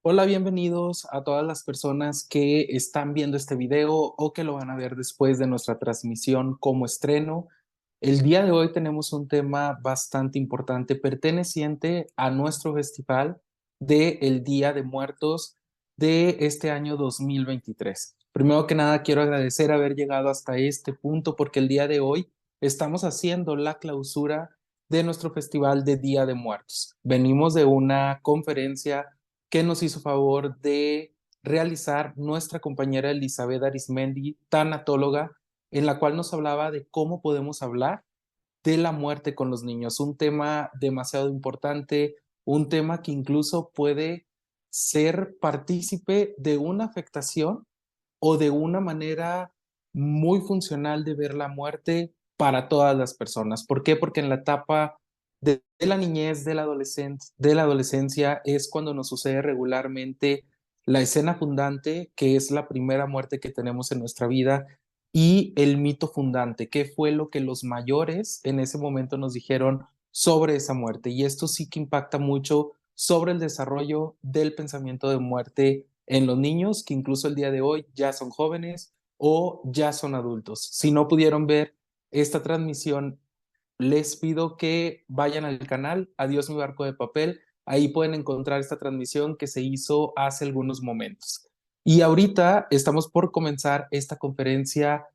Hola, bienvenidos a todas las personas que están viendo este video o que lo van a ver después de nuestra transmisión como estreno. El día de hoy tenemos un tema bastante importante perteneciente a nuestro festival de el Día de Muertos de este año 2023. Primero que nada, quiero agradecer haber llegado hasta este punto porque el día de hoy estamos haciendo la clausura de nuestro festival de Día de Muertos. Venimos de una conferencia que nos hizo favor de realizar nuestra compañera Elizabeth Arismendi, tanatóloga, en la cual nos hablaba de cómo podemos hablar de la muerte con los niños, un tema demasiado importante, un tema que incluso puede ser partícipe de una afectación o de una manera muy funcional de ver la muerte para todas las personas. ¿Por qué? Porque en la etapa de la niñez, de la adolescencia, es cuando nos sucede regularmente la escena fundante, que es la primera muerte que tenemos en nuestra vida, y el mito fundante, que fue lo que los mayores en ese momento nos dijeron sobre esa muerte. Y esto sí que impacta mucho sobre el desarrollo del pensamiento de muerte en los niños, que incluso el día de hoy ya son jóvenes o ya son adultos. Si no pudieron ver esta transmisión, les pido que vayan al canal Adiós mi barco de papel. Ahí pueden encontrar esta transmisión que se hizo hace algunos momentos. Y ahorita estamos por comenzar esta conferencia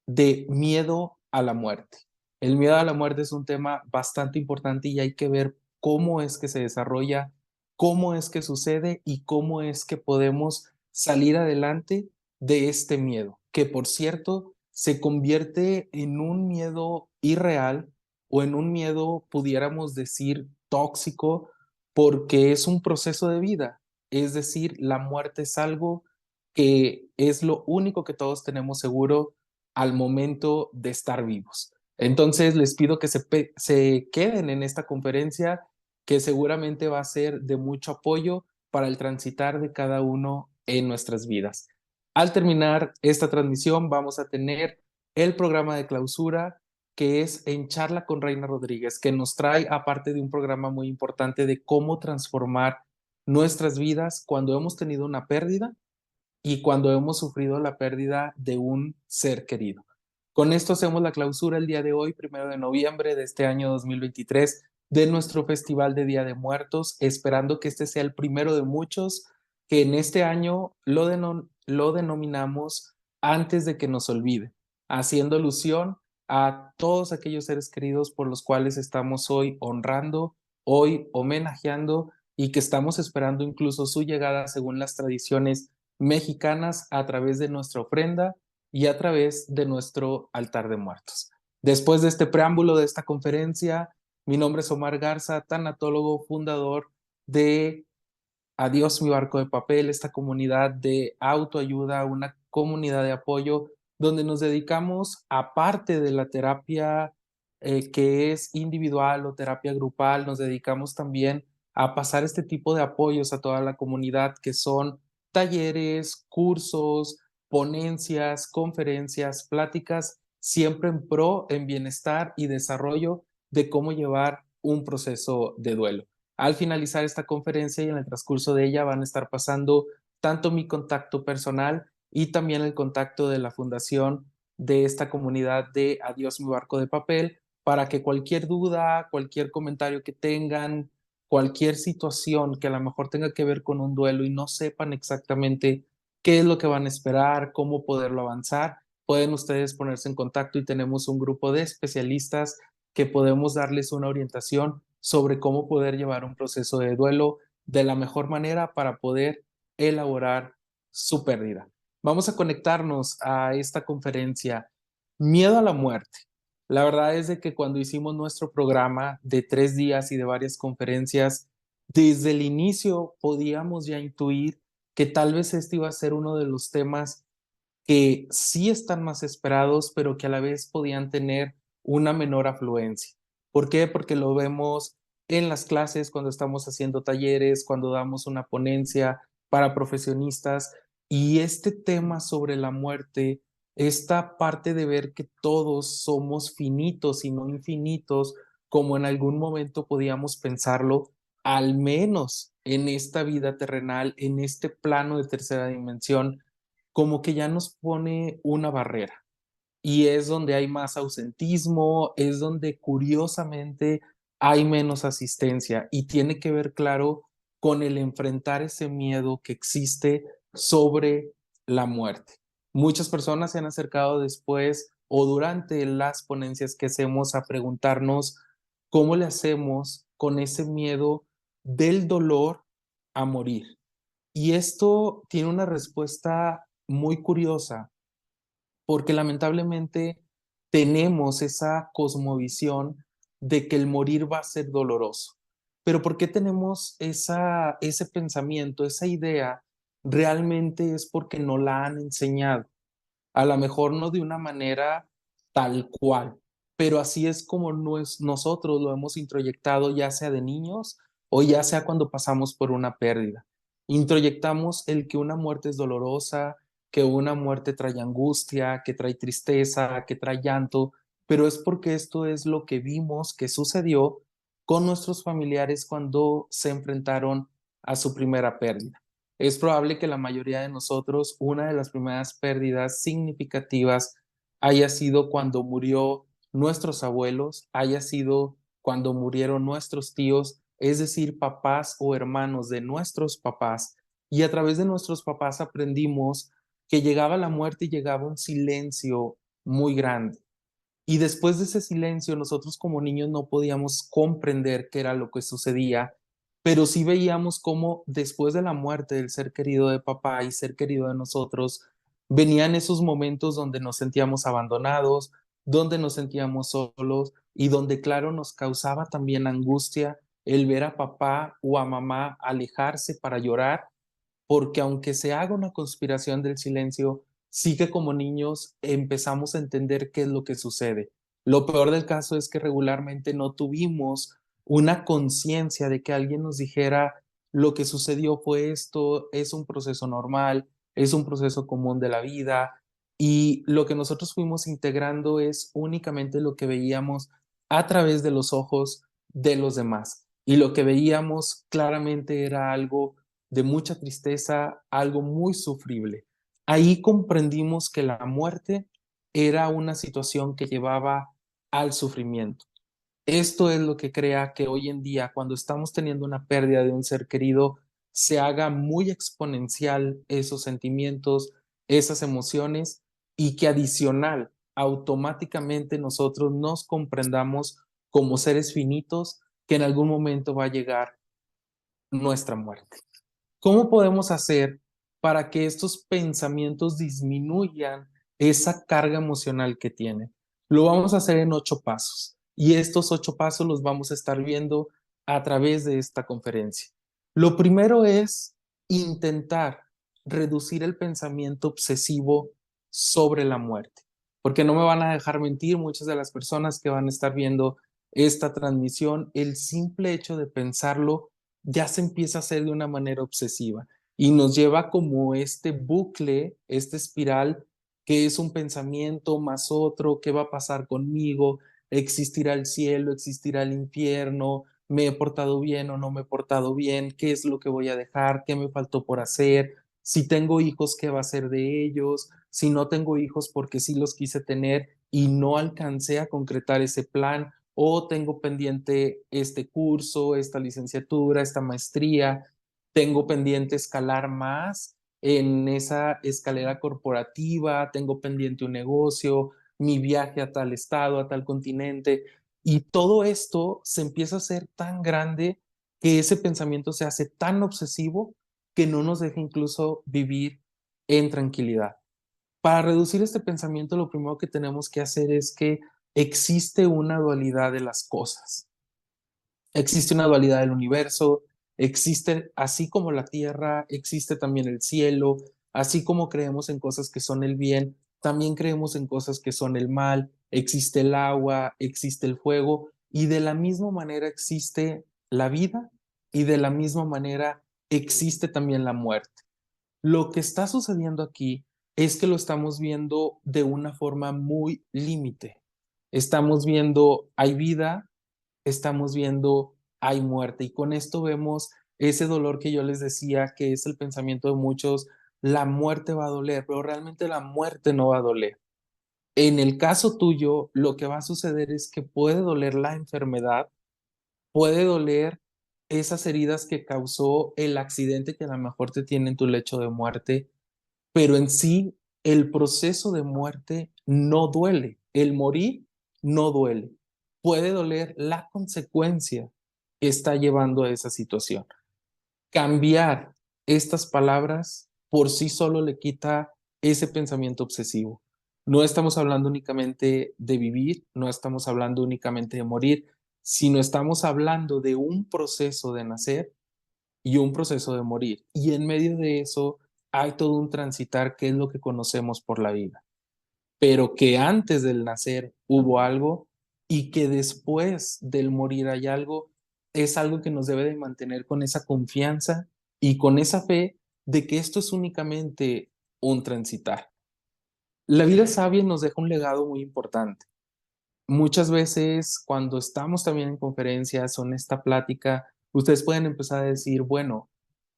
de miedo a la muerte. El miedo a la muerte es un tema bastante importante y hay que ver cómo es que se desarrolla, cómo es que sucede y cómo es que podemos salir adelante de este miedo, que por cierto se convierte en un miedo irreal o en un miedo, pudiéramos decir, tóxico, porque es un proceso de vida. Es decir, la muerte es algo que es lo único que todos tenemos seguro al momento de estar vivos. Entonces les pido que se queden en esta conferencia que seguramente va a ser de mucho apoyo para el transitar de cada uno en nuestras vidas. Al terminar esta transmisión vamos a tener el programa de clausura que es En Charla con Reina Rodríguez, que nos trae, aparte de un programa muy importante de cómo transformar nuestras vidas cuando hemos tenido una pérdida y cuando hemos sufrido la pérdida de un ser querido. Con esto hacemos la clausura el día de hoy, 1 de noviembre de este año 2023, de nuestro Festival de Día de Muertos, esperando que este sea el primero de muchos, que en este año lo denominamos antes de que nos olvide, haciendo alusión a todos aquellos seres queridos por los cuales estamos hoy honrando, hoy homenajeando y que estamos esperando incluso su llegada según las tradiciones mexicanas a través de nuestra ofrenda y a través de nuestro altar de muertos. Después de este preámbulo de esta conferencia, mi nombre es Omar Garza, tanatólogo, fundador de Adiós mi barco de papel, esta comunidad de autoayuda, una comunidad de apoyo donde nos dedicamos, aparte de la terapia que es individual o terapia grupal, nos dedicamos también a pasar este tipo de apoyos a toda la comunidad, que son talleres, cursos, ponencias, conferencias, pláticas, siempre en pro, en bienestar y desarrollo de cómo llevar un proceso de duelo. Al finalizar esta conferencia y en el transcurso de ella van a estar pasando tanto mi contacto personal y también el contacto de la fundación de esta comunidad de Adiós mi barco de papel, para que cualquier duda, cualquier comentario que tengan, cualquier situación que a lo mejor tenga que ver con un duelo y no sepan exactamente qué es lo que van a esperar, cómo poderlo avanzar, pueden ustedes ponerse en contacto y tenemos un grupo de especialistas que podemos darles una orientación sobre cómo poder llevar un proceso de duelo de la mejor manera para poder elaborar su pérdida. Vamos a conectarnos a esta conferencia. Miedo a la muerte. La verdad es de que cuando hicimos nuestro programa de 3 días y de varias conferencias, desde el inicio podíamos ya intuir que tal vez este iba a ser uno de los temas que sí están más esperados, pero que a la vez podían tener una menor afluencia. ¿Por qué? Porque lo vemos en las clases, cuando estamos haciendo talleres, cuando damos una ponencia para profesionistas, y este tema sobre la muerte, esta parte de ver que todos somos finitos y no infinitos, como en algún momento podíamos pensarlo, al menos en esta vida terrenal, en este plano de tercera dimensión, como que ya nos pone una barrera. Y es donde hay más ausentismo, es donde curiosamente hay menos asistencia y tiene que ver, claro, con el enfrentar ese miedo que existe sobre la muerte. Muchas personas se han acercado después o durante las ponencias que hacemos a preguntarnos cómo le hacemos con ese miedo del dolor a morir. Y esto tiene una respuesta muy curiosa porque lamentablemente tenemos esa cosmovisión de que el morir va a ser doloroso. Pero ¿por qué tenemos ese pensamiento, esa idea? Realmente es porque no la han enseñado. A lo mejor no de una manera tal cual, pero así es como nosotros lo hemos introyectado, ya sea de niños o ya sea cuando pasamos por una pérdida. Introyectamos el que una muerte es dolorosa, que una muerte trae angustia, que trae tristeza, que trae llanto, pero es porque esto es lo que vimos que sucedió con nuestros familiares cuando se enfrentaron a su primera pérdida. Es probable que la mayoría de nosotros, una de las primeras pérdidas significativas haya sido cuando murió nuestros abuelos, haya sido cuando murieron nuestros tíos, es decir, papás o hermanos de nuestros papás. Y a través de nuestros papás aprendimos que llegaba la muerte y llegaba un silencio muy grande. Y después de ese silencio, nosotros como niños no podíamos comprender qué era lo que sucedía, pero sí veíamos cómo después de la muerte del ser querido de papá y ser querido de nosotros, venían esos momentos donde nos sentíamos abandonados, donde nos sentíamos solos y donde, claro, nos causaba también angustia el ver a papá o a mamá alejarse para llorar porque aunque se haga una conspiración del silencio, sí que como niños empezamos a entender qué es lo que sucede. Lo peor del caso es que regularmente no tuvimos una conciencia de que alguien nos dijera lo que sucedió fue esto, es un proceso normal, es un proceso común de la vida y lo que nosotros fuimos integrando es únicamente lo que veíamos a través de los ojos de los demás y lo que veíamos claramente era algo de mucha tristeza, algo muy sufrible. Ahí comprendimos que la muerte era una situación que llevaba al sufrimiento. Esto es lo que crea que hoy en día, cuando estamos teniendo una pérdida de un ser querido, se haga muy exponencial esos sentimientos, esas emociones y que adicional, automáticamente nosotros nos comprendamos como seres finitos que en algún momento va a llegar nuestra muerte. ¿Cómo podemos hacer para que estos pensamientos disminuyan esa carga emocional que tienen? Lo vamos a hacer en 8 pasos y estos 8 pasos los vamos a estar viendo a través de esta conferencia. Lo primero es intentar reducir el pensamiento obsesivo sobre la muerte, porque no me van a dejar mentir muchas de las personas que van a estar viendo esta transmisión, el simple hecho de pensarlo ya se empieza a hacer de una manera obsesiva y nos lleva como este bucle, este espiral, que es un pensamiento más otro, ¿qué va a pasar conmigo? ¿Existirá el cielo? ¿Existirá el infierno? ¿Me he portado bien o no me he portado bien? ¿Qué es lo que voy a dejar? ¿Qué me faltó por hacer? Si tengo hijos, ¿qué va a ser de ellos? Si no tengo hijos, porque sí los quise tener y no alcancé a concretar ese plan, o tengo pendiente este curso, esta licenciatura, esta maestría, tengo pendiente escalar más en esa escalera corporativa, tengo pendiente un negocio, mi viaje a tal estado, a tal continente, y todo esto se empieza a hacer tan grande que ese pensamiento se hace tan obsesivo que no nos deja incluso vivir en tranquilidad. Para reducir este pensamiento, lo primero que tenemos que hacer es que existe una dualidad de las cosas. Existe una dualidad del universo, existe, así como la tierra, existe también el cielo, así como creemos en cosas que son el bien, también creemos en cosas que son el mal, existe el agua, existe el fuego, y de la misma manera existe la vida y de la misma manera existe también la muerte. Lo que está sucediendo aquí es que lo estamos viendo de una forma muy límite. Estamos viendo, hay vida, estamos viendo hay muerte. Y con esto vemos ese dolor que yo les decía, que es el pensamiento de muchos, la muerte va a doler, pero realmente la muerte no va a doler. En el caso tuyo, lo que va a suceder es que puede doler la enfermedad, puede doler esas heridas que causó el accidente que a lo mejor te tiene en tu lecho de muerte, pero en sí el proceso de muerte no duele, el morir no duele. Puede doler la consecuencia que está llevando a esa situación. Cambiar estas palabras por sí solo le quita ese pensamiento obsesivo. No estamos hablando únicamente de vivir, no estamos hablando únicamente de morir, sino estamos hablando de un proceso de nacer y un proceso de morir. Y en medio de eso hay todo un transitar que es lo que conocemos por la vida, pero que antes del nacer hubo algo y que después del morir hay algo, es algo que nos debe de mantener con esa confianza y con esa fe de que esto es únicamente un transitar. La vida sabia nos deja un legado muy importante. Muchas veces cuando estamos también en conferencias o en esta plática, ustedes pueden empezar a decir, bueno,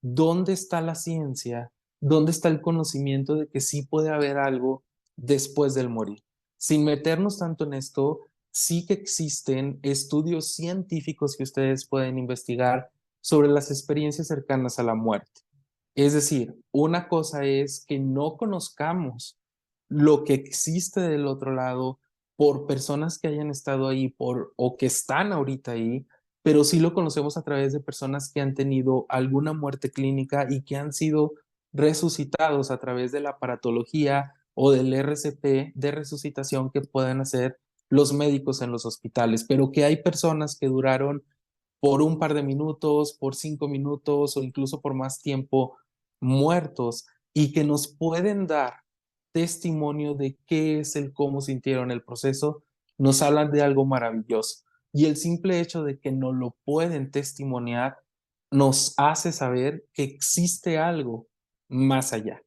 ¿dónde está la ciencia? ¿Dónde está el conocimiento de que sí puede haber algo después del morir? Sin meternos tanto en esto, sí que existen estudios científicos que ustedes pueden investigar sobre las experiencias cercanas a la muerte. Es decir, una cosa es que no conozcamos lo que existe del otro lado por personas que hayan estado ahí o que están ahorita ahí, pero sí lo conocemos a través de personas que han tenido alguna muerte clínica y que han sido resucitados a través de la aparatología o del RCP de resucitación que pueden hacer los médicos en los hospitales, pero que hay personas que duraron por un par de minutos, por 5 minutos o incluso por más tiempo muertos y que nos pueden dar testimonio de qué es el cómo sintieron el proceso, nos hablan de algo maravilloso. Y el simple hecho de que nos lo pueden testimoniar nos hace saber que existe algo más allá.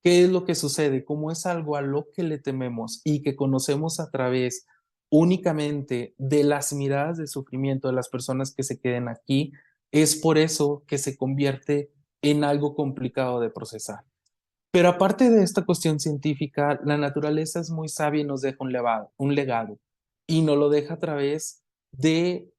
¿Qué es lo que sucede? Como es algo a lo que le tememos y que conocemos a través únicamente de las miradas de sufrimiento de las personas que se queden aquí, es por eso que se convierte en algo complicado de procesar. Pero aparte de esta cuestión científica, la naturaleza es muy sabia y nos deja un legado y nos lo deja a través de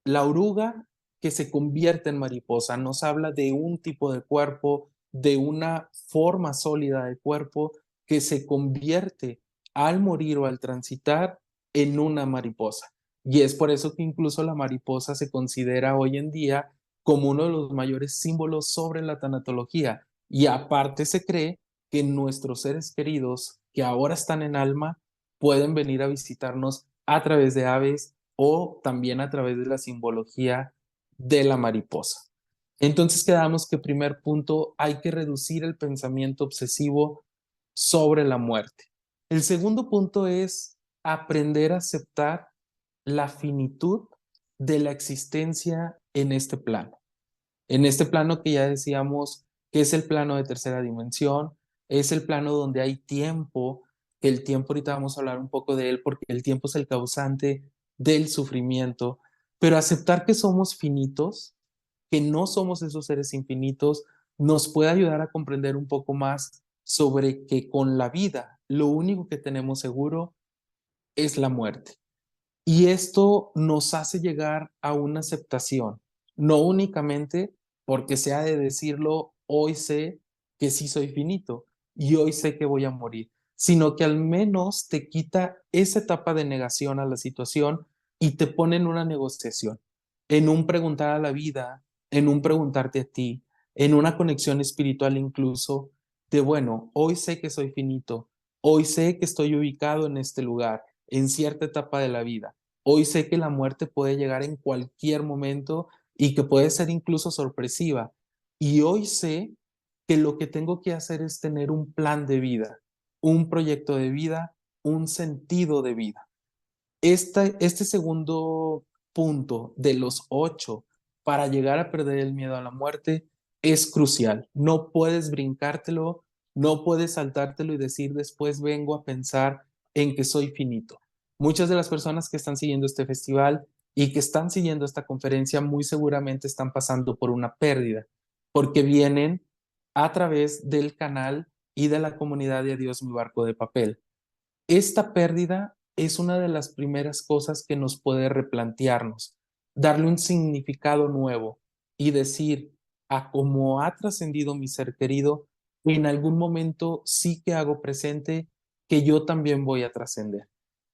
la oruga que se convierte en mariposa nos habla de un tipo de cuerpo, de una forma sólida de cuerpo que se convierte al morir o al transitar en una mariposa. Y es por eso que incluso la mariposa se considera hoy en día como uno de los mayores símbolos sobre la tanatología. Y aparte se cree que nuestros seres queridos que ahora están en alma pueden venir a visitarnos a través de aves o también a través de la simbología de la mariposa. Entonces quedamos que primer punto, hay que reducir el pensamiento obsesivo sobre la muerte. El segundo punto es aprender a aceptar la finitud de la existencia en este plano. En este plano que ya decíamos que es el plano de tercera dimensión, es el plano donde hay tiempo, que el tiempo ahorita vamos a hablar un poco de él porque el tiempo es el causante del sufrimiento, pero aceptar que somos finitos, que no somos esos seres infinitos, nos puede ayudar a comprender un poco más sobre que con la vida lo único que tenemos seguro es la muerte. Y esto nos hace llegar a una aceptación, no únicamente porque se ha de decirlo, hoy sé que sí soy finito y hoy sé que voy a morir, sino que al menos te quita esa etapa de negación a la situación y te pone en una negociación, en un preguntar a la vida, en un preguntarte a ti, en una conexión espiritual incluso, de bueno, hoy sé que soy finito, hoy sé que estoy ubicado en este lugar, en cierta etapa de la vida. Hoy sé que la muerte puede llegar en cualquier momento y que puede ser incluso sorpresiva. Y hoy sé que lo que tengo que hacer es tener un plan de vida, un proyecto de vida, un sentido de vida. Este segundo punto de los 8 para llegar a perder el miedo a la muerte es crucial. No puedes brincártelo, no puedes saltártelo y decir después vengo a pensar en que soy finito. Muchas de las personas que están siguiendo este festival y que están siguiendo esta conferencia muy seguramente están pasando por una pérdida, porque vienen a través del canal y de la comunidad de Adiós mi barco de papel. Esta pérdida es una de las primeras cosas que nos puede replantearnos, darle un significado nuevo y decir, a cómo ha trascendido mi ser querido, en algún momento sí que hago presente que yo también voy a trascender.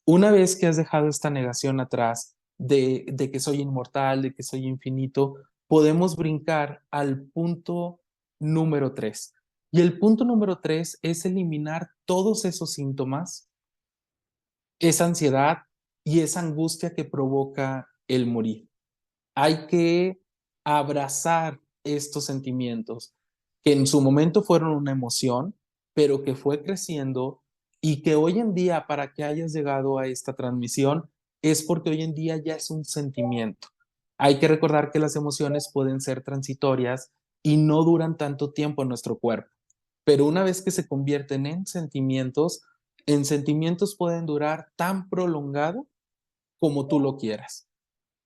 Una vez que has dejado esta negación atrás de que soy inmortal, de que soy infinito, podemos brincar al punto número 3. Y el punto número 3 es eliminar todos esos síntomas, esa ansiedad y esa angustia que provoca el morir. Hay que abrazar estos sentimientos que en su momento fueron una emoción, pero que fue creciendo y que hoy en día, para que hayas llegado a esta transmisión, es porque hoy en día ya es un sentimiento. Hay que recordar que las emociones pueden ser transitorias y no duran tanto tiempo en nuestro cuerpo, pero una vez que se convierten en sentimientos pueden durar tan prolongado como tú lo quieras.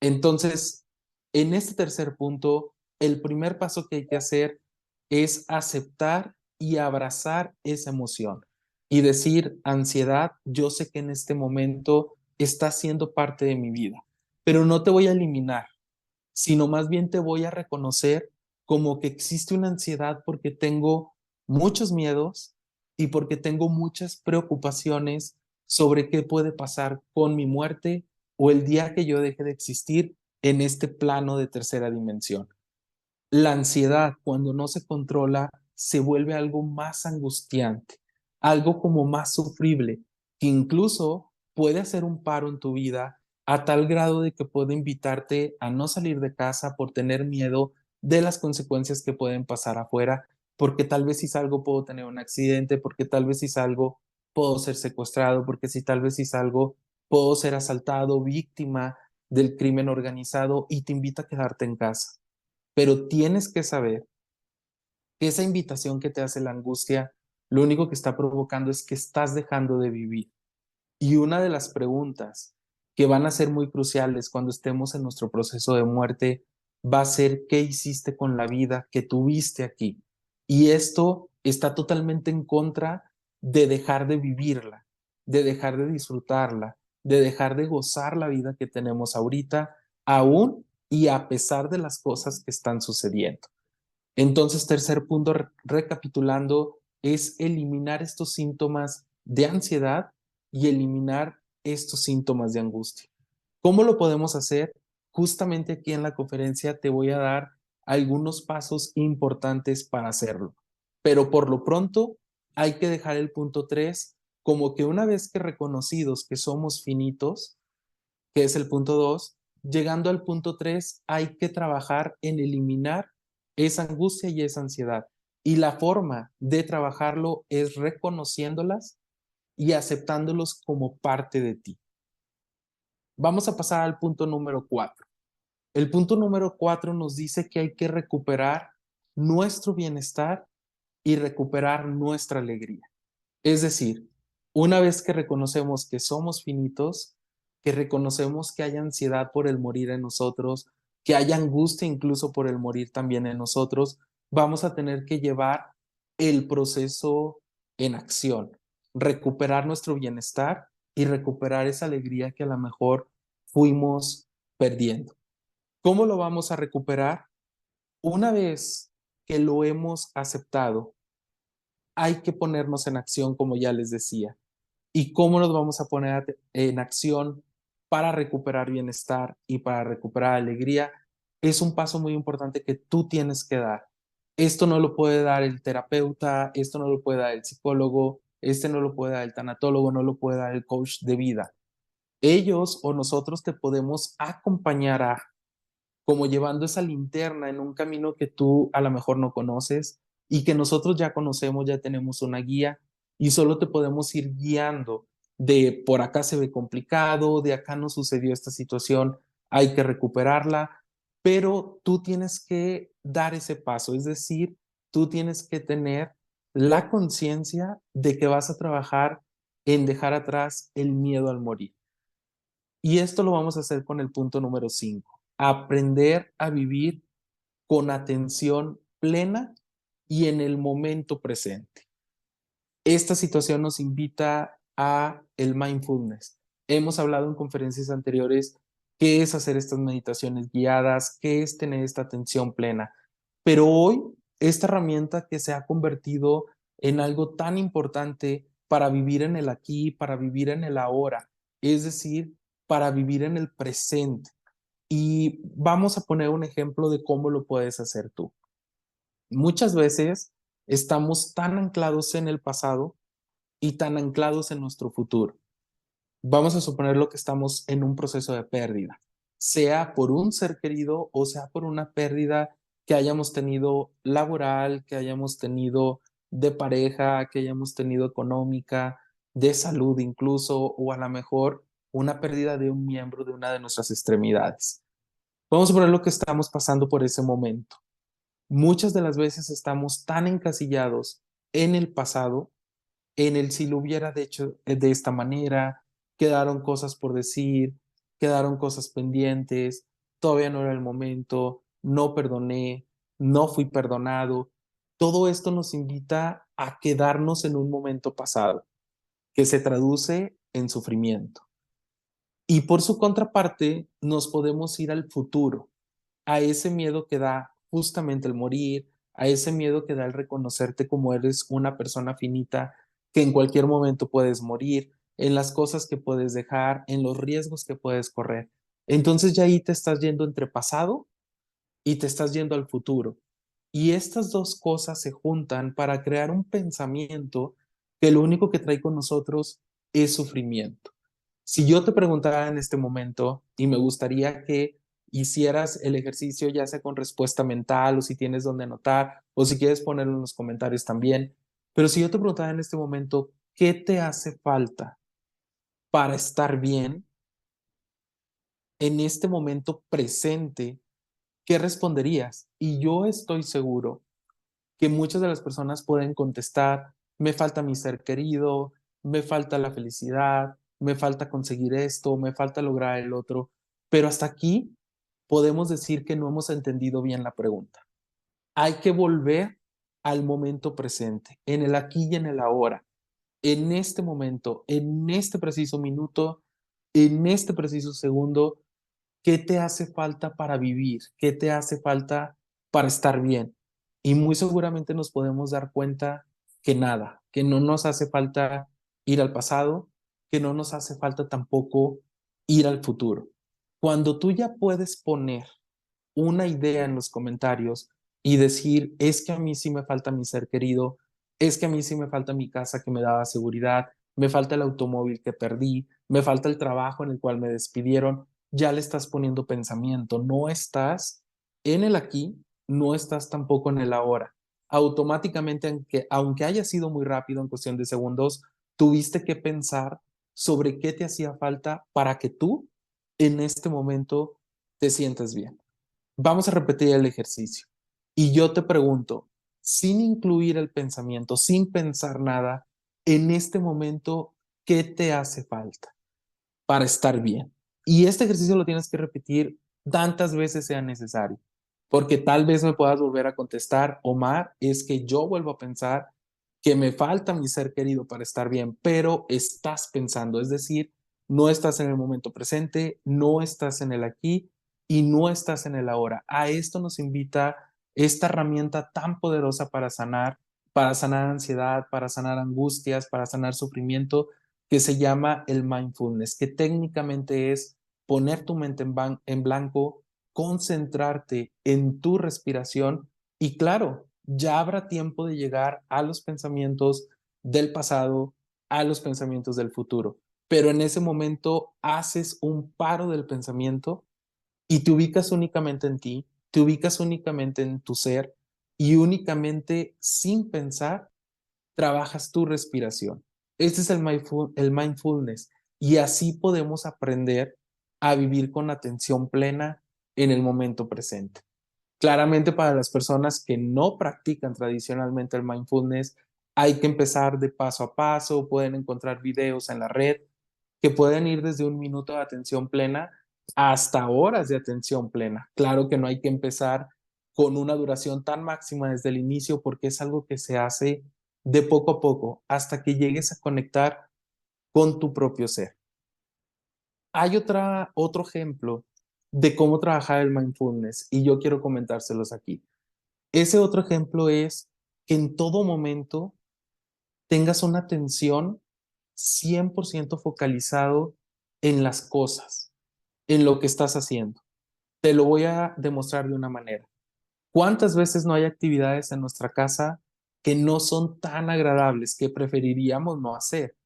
Entonces, en este tercer punto, el primer paso que hay que hacer es aceptar y abrazar esa emoción y decir, ansiedad, yo sé que en este momento está siendo parte de mi vida, pero no te voy a eliminar, sino más bien te voy a reconocer como que existe una ansiedad porque tengo muchos miedos y porque tengo muchas preocupaciones sobre qué puede pasar con mi muerte o el día que yo deje de existir en este plano de tercera dimensión. La ansiedad, cuando no se controla, se vuelve algo más angustiante, algo como más sufrible, que incluso puede hacer un paro en tu vida a tal grado de que puede invitarte a no salir de casa por tener miedo de las consecuencias que pueden pasar afuera, porque tal vez si salgo puedo tener un accidente, porque tal vez si salgo puedo ser secuestrado, porque si tal vez si salgo puedo ser asaltado, víctima del crimen organizado y te invita a quedarte en casa. Pero tienes que saber que esa invitación que te hace la angustia, lo único que está provocando es que estás dejando de vivir. Y una de las preguntas que van a ser muy cruciales cuando estemos en nuestro proceso de muerte va a ser qué hiciste con la vida que tuviste aquí. Y esto está totalmente en contra de dejar de vivirla, de dejar de disfrutarla, de dejar de gozar la vida que tenemos ahorita, aún y a pesar de las cosas que están sucediendo. Entonces, tercer punto, recapitulando, es eliminar estos síntomas de ansiedad y eliminar estos síntomas de angustia. ¿Cómo lo podemos hacer? Justamente aquí en la conferencia te voy a dar algunos pasos importantes para hacerlo. Pero por lo pronto hay que dejar el punto 3 como que una vez que reconocidos que somos finitos, que es el punto 2, llegando al punto 3 hay que trabajar en eliminar esa angustia y esa ansiedad. Y la forma de trabajarlo es reconociéndolas y aceptándolos como parte de ti. Vamos a pasar al punto número 4. El punto número 4 nos dice que hay que recuperar nuestro bienestar y recuperar nuestra alegría. Es decir, una vez que reconocemos que somos finitos, que reconocemos que hay ansiedad por el morir en nosotros, que hay angustia incluso por el morir también en nosotros, vamos a tener que llevar el proceso en acción, recuperar nuestro bienestar y recuperar esa alegría que a lo mejor fuimos perdiendo. ¿Cómo lo vamos a recuperar? Una vez que lo hemos aceptado, hay que ponernos en acción, como ya les decía. ¿Y cómo nos vamos a poner en acción para recuperar bienestar y para recuperar alegría? Es un paso muy importante que tú tienes que dar. Esto no lo puede dar el terapeuta, esto no lo puede dar el psicólogo, este no lo puede dar el tanatólogo, no lo puede dar el coach de vida. Ellos o nosotros te podemos acompañar a como llevando esa linterna en un camino que tú a lo mejor no conoces y que nosotros ya conocemos, ya tenemos una guía y solo te podemos ir guiando de por acá se ve complicado, de acá no sucedió esta situación, hay que recuperarla, pero tú tienes que dar ese paso, es decir, tú tienes que tener la conciencia de que vas a trabajar en dejar atrás el miedo al morir. Y esto lo vamos a hacer con el punto número 5. Aprender a vivir con atención plena y en el momento presente. Esta situación nos invita a el mindfulness. Hemos hablado en conferencias anteriores qué es hacer estas meditaciones guiadas, qué es tener esta atención plena. Pero hoy, esta herramienta que se ha convertido en algo tan importante para vivir en el aquí, para vivir en el ahora, es decir, para vivir en el presente. Y vamos a poner un ejemplo de cómo lo puedes hacer tú. Muchas veces estamos tan anclados en el pasado y tan anclados en nuestro futuro. Vamos a suponer lo que estamos en un proceso de pérdida, sea por un ser querido o sea por una pérdida que hayamos tenido laboral, que hayamos tenido de pareja, que hayamos tenido económica, de salud incluso, o a lo mejor una pérdida de un miembro de una de nuestras extremidades. Vamos a suponer lo que estamos pasando por ese momento. Muchas de las veces estamos tan encasillados en el pasado, en el si lo hubiera hecho de esta manera, quedaron cosas por decir, quedaron cosas pendientes, todavía no era el momento, no perdoné, no fui perdonado. Todo esto nos invita a quedarnos en un momento pasado, que se traduce en sufrimiento. Y por su contraparte, nos podemos ir al futuro, a ese miedo que da justamente el morir, a ese miedo que da el reconocerte como eres una persona finita, que en cualquier momento puedes morir, en las cosas que puedes dejar, en los riesgos que puedes correr. Entonces ya ahí te estás yendo entre pasado y te estás yendo al futuro. Y estas dos cosas se juntan para crear un pensamiento que lo único que trae con nosotros es sufrimiento. Si yo te preguntara en este momento, y me gustaría que hicieras el ejercicio ya sea con respuesta mental o si tienes donde anotar o si quieres ponerlo en los comentarios también, pero si yo te preguntara en este momento, ¿qué te hace falta para estar bien en este momento presente? ¿Qué responderías? Y yo estoy seguro que muchas de las personas pueden contestar, me falta mi ser querido, me falta la felicidad, me falta conseguir esto, me falta lograr el otro, pero hasta aquí podemos decir que no hemos entendido bien la pregunta. Hay que volver al momento presente, en el aquí y en el ahora, en este momento, en este preciso minuto, en este preciso segundo. ¿Qué te hace falta para vivir? ¿Qué te hace falta para estar bien? Y muy seguramente nos podemos dar cuenta que nada, que no nos hace falta ir al pasado, que no nos hace falta tampoco ir al futuro. Cuando tú ya puedes poner una idea en los comentarios y decir, es que a mí sí me falta mi ser querido, es que a mí sí me falta mi casa que me daba seguridad, me falta el automóvil que perdí, me falta el trabajo en el cual me despidieron, ya le estás poniendo pensamiento, no estás en el aquí, no estás tampoco en el ahora. Automáticamente, aunque haya sido muy rápido en cuestión de segundos, tuviste que pensar sobre qué te hacía falta para que tú en este momento te sientas bien. Vamos a repetir el ejercicio. Y yo te pregunto, sin incluir el pensamiento, sin pensar nada, en este momento, ¿qué te hace falta para estar bien? Y este ejercicio lo tienes que repetir tantas veces sea necesario, porque tal vez me puedas volver a contestar, Omar, es que yo vuelvo a pensar que me falta mi ser querido para estar bien, pero estás pensando, es decir, no estás en el momento presente, no estás en el aquí y no estás en el ahora. A esto nos invita esta herramienta tan poderosa para sanar ansiedad, para sanar angustias, para sanar sufrimiento, que se llama el mindfulness, que técnicamente es poner tu mente en blanco, concentrarte en tu respiración y claro, ya habrá tiempo de llegar a los pensamientos del pasado, a los pensamientos del futuro. Pero en ese momento haces un paro del pensamiento y te ubicas únicamente en ti, te ubicas únicamente en tu ser y únicamente sin pensar trabajas tu respiración. Este es el mindfulness y así podemos aprender a vivir con atención plena en el momento presente. Claramente para las personas que no practican tradicionalmente el mindfulness, hay que empezar de paso a paso, pueden encontrar videos en la red, que pueden ir desde un minuto de atención plena hasta horas de atención plena. Claro que no hay que empezar con una duración tan máxima desde el inicio porque es algo que se hace de poco a poco hasta que llegues a conectar con tu propio ser. Hay otro ejemplo de cómo trabajar el mindfulness y yo quiero comentárselos aquí. Ese otro ejemplo es que en todo momento tengas una atención 100% focalizado en las cosas, en lo que estás haciendo. Te lo voy a demostrar de una manera. ¿Cuántas veces no hay actividades en nuestra casa que no son tan agradables, que preferiríamos no hacer?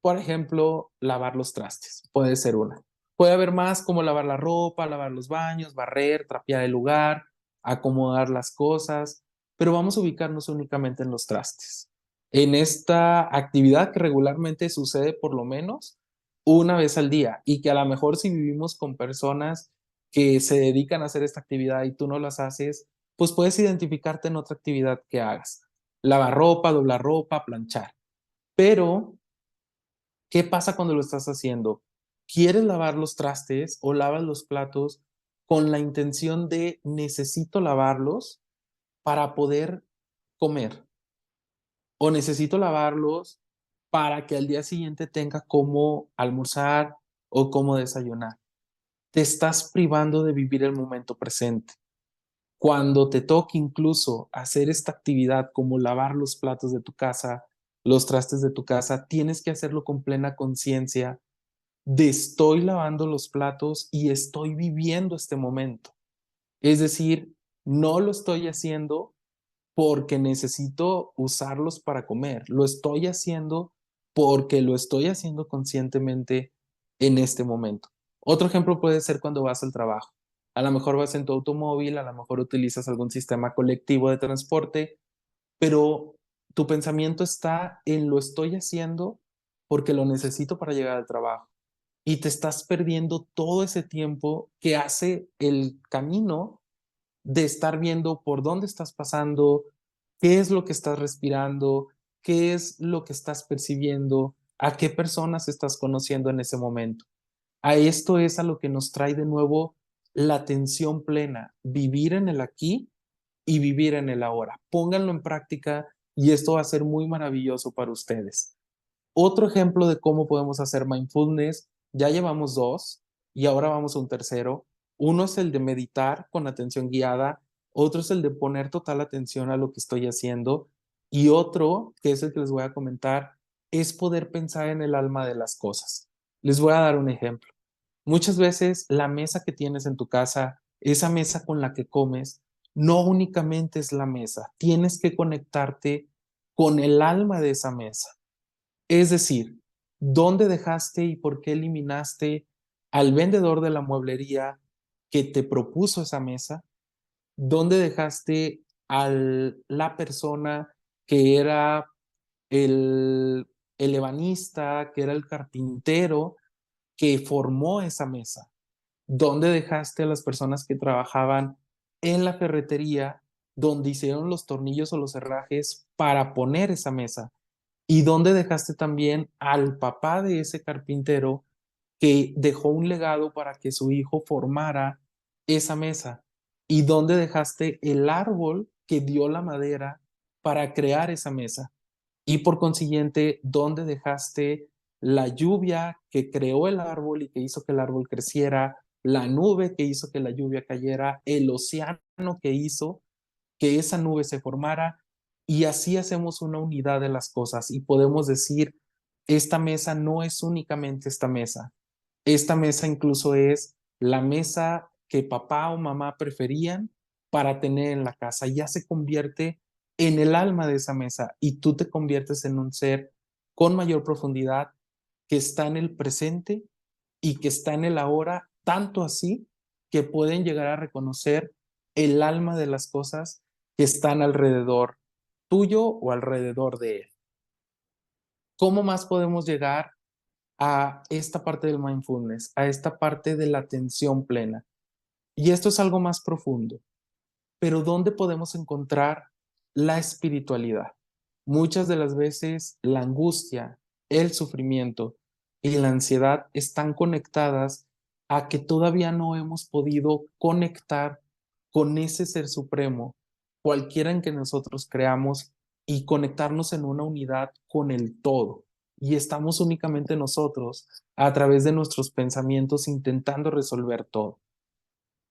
Por ejemplo, lavar los trastes, puede ser una. Puede haber más como lavar la ropa, lavar los baños, barrer, trapear el lugar, acomodar las cosas, pero vamos a ubicarnos únicamente en los trastes. En esta actividad que regularmente sucede por lo menos una vez al día y que a lo mejor si vivimos con personas que se dedican a hacer esta actividad y tú no las haces, pues puedes identificarte en otra actividad que hagas. Lavar ropa, doblar ropa, planchar. Pero ¿qué pasa cuando lo estás haciendo? ¿Quieres lavar los trastes o lavas los platos con la intención de necesito lavarlos para poder comer? ¿O necesito lavarlos para que al día siguiente tenga cómo almorzar o cómo desayunar? Te estás privando de vivir el momento presente. Cuando te toque incluso hacer esta actividad como lavar los platos de tu casa, los trastes de tu casa, tienes que hacerlo con plena conciencia de estoy lavando los platos y estoy viviendo este momento. Es decir, no lo estoy haciendo porque necesito usarlos para comer, lo estoy haciendo porque lo estoy haciendo conscientemente en este momento. Otro ejemplo puede ser cuando vas al trabajo. A lo mejor vas en tu automóvil, a lo mejor utilizas algún sistema colectivo de transporte, pero tu pensamiento está en lo estoy haciendo porque lo necesito para llegar al trabajo y te estás perdiendo todo ese tiempo que hace el camino de estar viendo por dónde estás pasando, qué es lo que estás respirando, qué es lo que estás percibiendo, a qué personas estás conociendo en ese momento. A esto es a lo que nos trae de nuevo la atención plena, vivir en el aquí y vivir en el ahora. Pónganlo en práctica y esto va a ser muy maravilloso para ustedes. Otro ejemplo de cómo podemos hacer mindfulness, ya llevamos dos y ahora vamos a un tercero. Uno es el de meditar con atención guiada, otro es el de poner total atención a lo que estoy haciendo y otro, que es el que les voy a comentar, es poder pensar en el alma de las cosas. Les voy a dar un ejemplo. Muchas veces la mesa que tienes en tu casa, esa mesa con la que comes, no únicamente es la mesa, tienes que conectarte con el alma de esa mesa. Es decir, ¿dónde dejaste y por qué eliminaste al vendedor de la mueblería que te propuso esa mesa? ¿Dónde dejaste a la persona que era el, el ebanista, que era el carpintero que formó esa mesa? ¿Dónde dejaste a las personas que trabajaban en la ferretería donde hicieron los tornillos o los herrajes para poner esa mesa? ¿Y dónde dejaste también al papá de ese carpintero que dejó un legado para que su hijo formara esa mesa? ¿Y dónde dejaste el árbol que dio la madera para crear esa mesa? Y por consiguiente, ¿dónde dejaste la lluvia que creó el árbol y que hizo que el árbol creciera, la nube que hizo que la lluvia cayera, el océano que hizo que esa nube se formara? Y así hacemos una unidad de las cosas y podemos decir, esta mesa no es únicamente esta mesa incluso es la mesa que papá o mamá preferían para tener en la casa, ya se convierte en el alma de esa mesa y tú te conviertes en un ser con mayor profundidad que está en el presente y que está en el ahora, tanto así que pueden llegar a reconocer el alma de las cosas que están alrededor tuyo o alrededor de él. ¿Cómo más podemos llegar a esta parte del mindfulness, a esta parte de la atención plena? Y esto es algo más profundo, pero ¿dónde podemos encontrar la espiritualidad? Muchas de las veces la angustia, el sufrimiento y la ansiedad están conectadas a que todavía no hemos podido conectar con ese ser supremo, cualquiera en que nosotros creamos, y conectarnos en una unidad con el todo. Y estamos únicamente nosotros a través de nuestros pensamientos intentando resolver todo.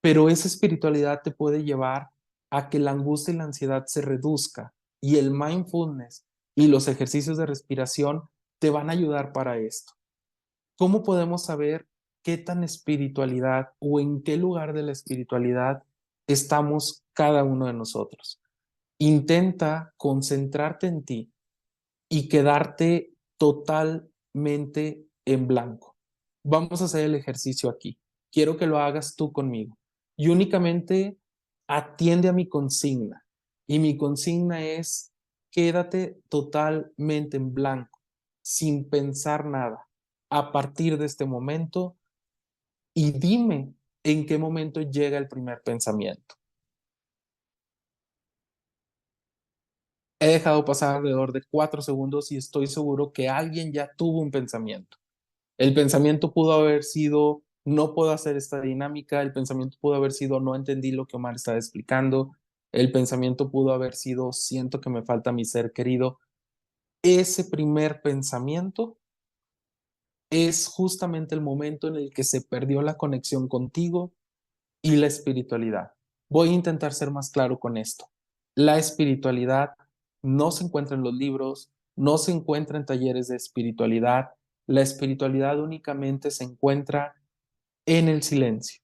Pero esa espiritualidad te puede llevar a que la angustia y la ansiedad se reduzca, y el mindfulness y los ejercicios de respiración te van a ayudar para esto. ¿Cómo podemos saber qué tan espiritualidad o en qué lugar de la espiritualidad estamos cada uno de nosotros? Intenta concentrarte en ti y quedarte totalmente en blanco. Vamos a hacer el ejercicio aquí. Quiero que lo hagas tú conmigo. Y únicamente atiende a mi consigna. Y mi consigna es: quédate totalmente en blanco, sin pensar nada, a partir de este momento, y dime en qué momento llega el primer pensamiento. He dejado pasar alrededor de 4 segundos y estoy seguro que alguien ya tuvo un pensamiento. El pensamiento pudo haber sido: no puedo hacer esta dinámica. El pensamiento pudo haber sido: no entendí lo que Omar estaba explicando. El pensamiento pudo haber sido: siento que me falta mi ser querido. Ese primer pensamiento es justamente el momento en el que se perdió la conexión contigo y la espiritualidad. Voy a intentar ser más claro con esto. La espiritualidad no se encuentra en los libros, no se encuentra en talleres de espiritualidad. La espiritualidad únicamente se encuentra en el silencio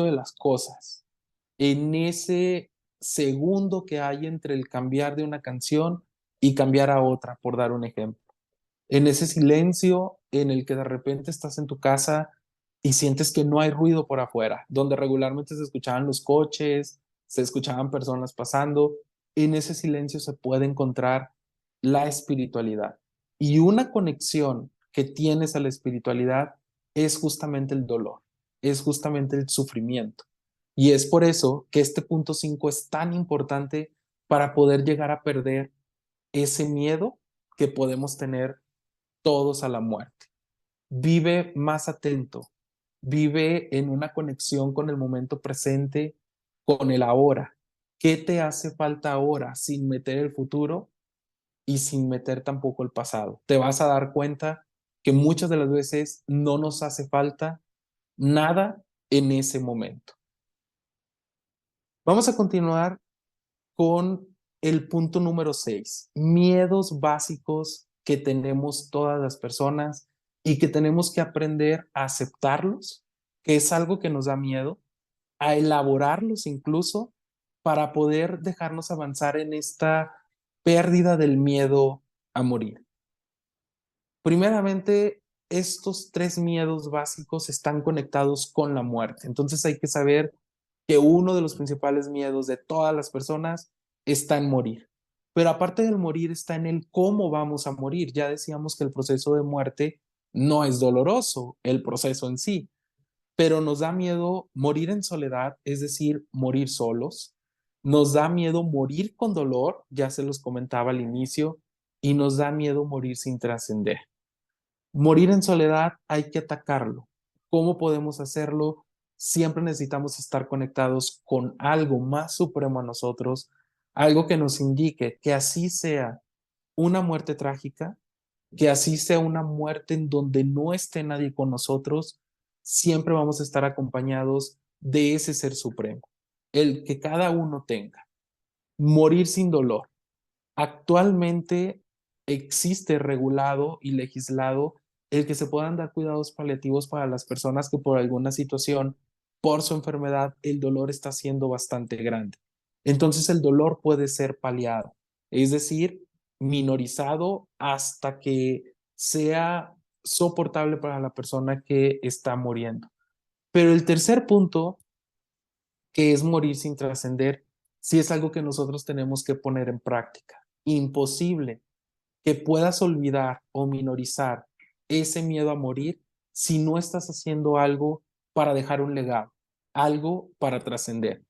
de las cosas, en ese segundo que hay entre el cambiar de una canción y cambiar a otra, por dar un ejemplo. En ese silencio en el que de repente estás en tu casa y sientes que no hay ruido por afuera, donde regularmente se escuchaban los coches, se escuchaban personas pasando. En ese silencio se puede encontrar la espiritualidad. Y una conexión que tienes a la espiritualidad es justamente el dolor, es justamente el sufrimiento. Y es por eso que este punto 5 es tan importante, para poder llegar a perder ese miedo que podemos tener todos a la muerte. Vive más atento, vive en una conexión con el momento presente, con el ahora. ¿Qué te hace falta ahora, sin meter el futuro y sin meter tampoco el pasado? Te vas a dar cuenta que muchas de las veces no nos hace falta nada en ese momento. Vamos a continuar con el punto número 6: miedos básicos que tenemos todas las personas y que tenemos que aprender a aceptarlos, que es algo que nos da miedo, a elaborarlos incluso, para poder dejarnos avanzar en esta pérdida del miedo a morir. Primeramente, estos 3 miedos básicos están conectados con la muerte. Entonces hay que saber que uno de los principales miedos de todas las personas está en morir. Pero aparte del morir, está en el cómo vamos a morir. Ya decíamos que el proceso de muerte no es doloroso, el proceso en sí, pero nos da miedo morir en soledad, es decir, morir solos. Nos da miedo morir con dolor, ya se los comentaba al inicio, y nos da miedo morir sin trascender. Morir en soledad hay que atacarlo. ¿Cómo podemos hacerlo? Siempre necesitamos estar conectados con algo más supremo a nosotros, algo que nos indique que así sea una muerte trágica, que así sea una muerte en donde no esté nadie con nosotros, siempre vamos a estar acompañados de ese ser supremo, el que cada uno tenga. Morir sin dolor. Actualmente existe regulado y legislado el que se puedan dar cuidados paliativos para las personas que por alguna situación, por su enfermedad, el dolor está siendo bastante grande. Entonces el dolor puede ser paliado, es decir, minorizado hasta que sea soportable para la persona que está muriendo. Pero el tercer punto, que es morir sin trascender, sí es algo que nosotros tenemos que poner en práctica. Imposible que puedas olvidar o minorizar ese miedo a morir si no estás haciendo algo para dejar un legado, algo para trascender.